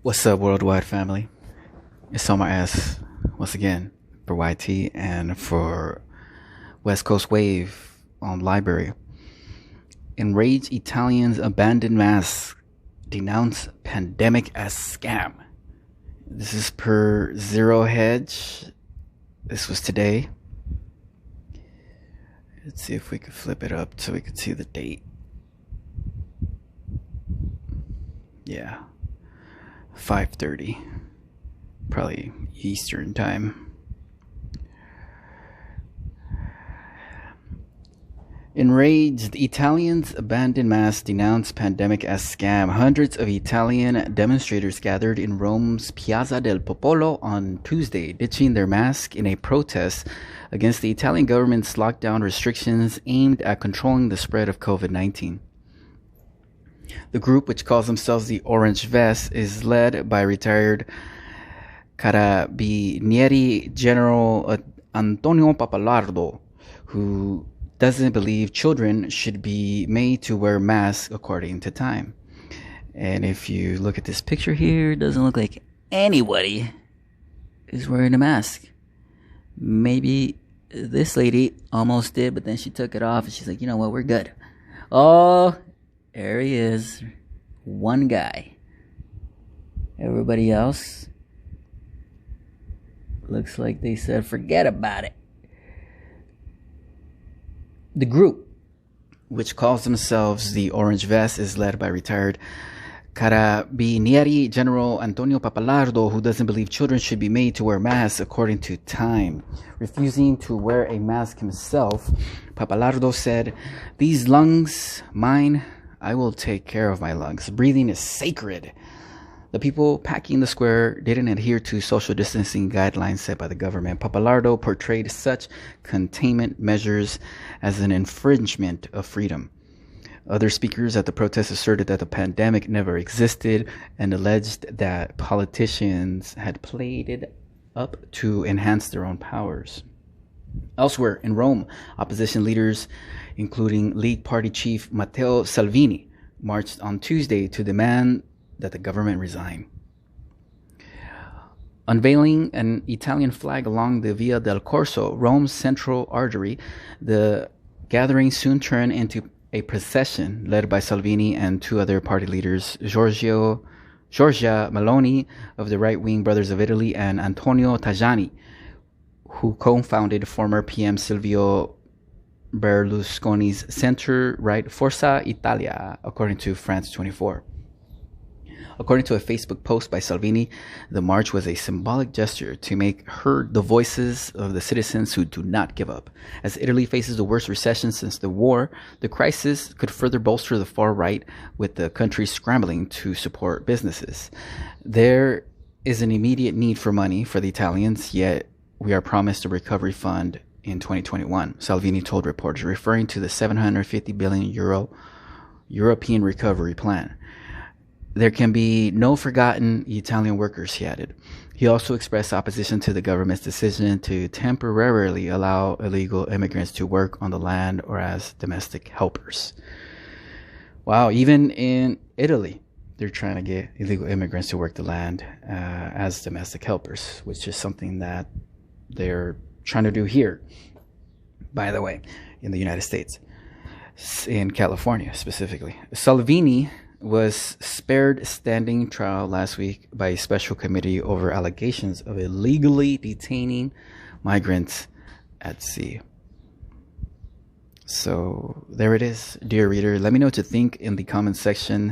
What's up, worldwide family? It's on my ass once again for YT and for West Coast Wave on Library. Enraged Italians abandon masks, denounce pandemic as scam. This is per Zero Hedge. This was today. Let's see if we could flip it up so we could see the date. Yeah. 5:30, probably Eastern time. Enraged Italians abandon mask, denounce pandemic as scam. Hundreds of Italian demonstrators gathered in Rome's Piazza del Popolo on Tuesday, ditching their mask in a protest against the Italian government's lockdown restrictions aimed at controlling the spread of COVID-19. The group, which calls themselves the Orange Vest, is led by retired Carabinieri General Antonio Papalardo, who doesn't believe children should be made to wear masks according to time. And if you look at this picture here, it doesn't look like anybody is wearing a mask. Maybe this lady almost did, but then she took it off and she's like, you know what, we're good. Oh, there he is. One guy. Everybody else looks like they said, forget about it. The group, which calls themselves the Orange Vest, is led by retired Carabinieri General Antonio Papalardo, who doesn't believe children should be made to wear masks according to time. Refusing to wear a mask himself, Papalardo said, "These lungs, mine, I will take care of my lungs. Breathing is sacred." The people packing the square didn't adhere to social distancing guidelines set by the government. Papalardo portrayed such containment measures as an infringement of freedom. Other speakers at the protest asserted that the pandemic never existed and alleged that politicians had played it up to enhance their own powers. Elsewhere in Rome, opposition leaders, including League Party chief Matteo Salvini, marched on Tuesday to demand that the government resign. Unveiling an Italian flag along the Via del Corso, Rome's central artery, the gathering soon turned into a procession led by Salvini and two other party leaders, Giorgia Meloni of the right-wing Brothers of Italy and Antonio Tajani, who co-founded former PM Silvio Berlusconi's center-right Forza Italia, according to France 24. According to a Facebook post by Salvini, the march was a symbolic gesture to make heard the voices of the citizens who do not give up. As Italy faces the worst recession since the war, the crisis could further bolster the far right, with the country scrambling to support businesses. There is an immediate need for money for the Italians, yet we are promised a recovery fund in 2021, Salvini told reporters, referring to the 750 billion euro European recovery plan. There can be no forgotten Italian workers, he added. He also expressed opposition to the government's decision to temporarily allow illegal immigrants to work on the land or as domestic helpers. Wow, even in Italy, they're trying to get illegal immigrants to work the land as domestic helpers, which is something that they're trying to do here, by the way, in the United States, in California specifically. Salvini was spared standing trial last week by a special committee over allegations of illegally detaining migrants at sea. So there it is, dear reader. Let me know what you think in the comment section.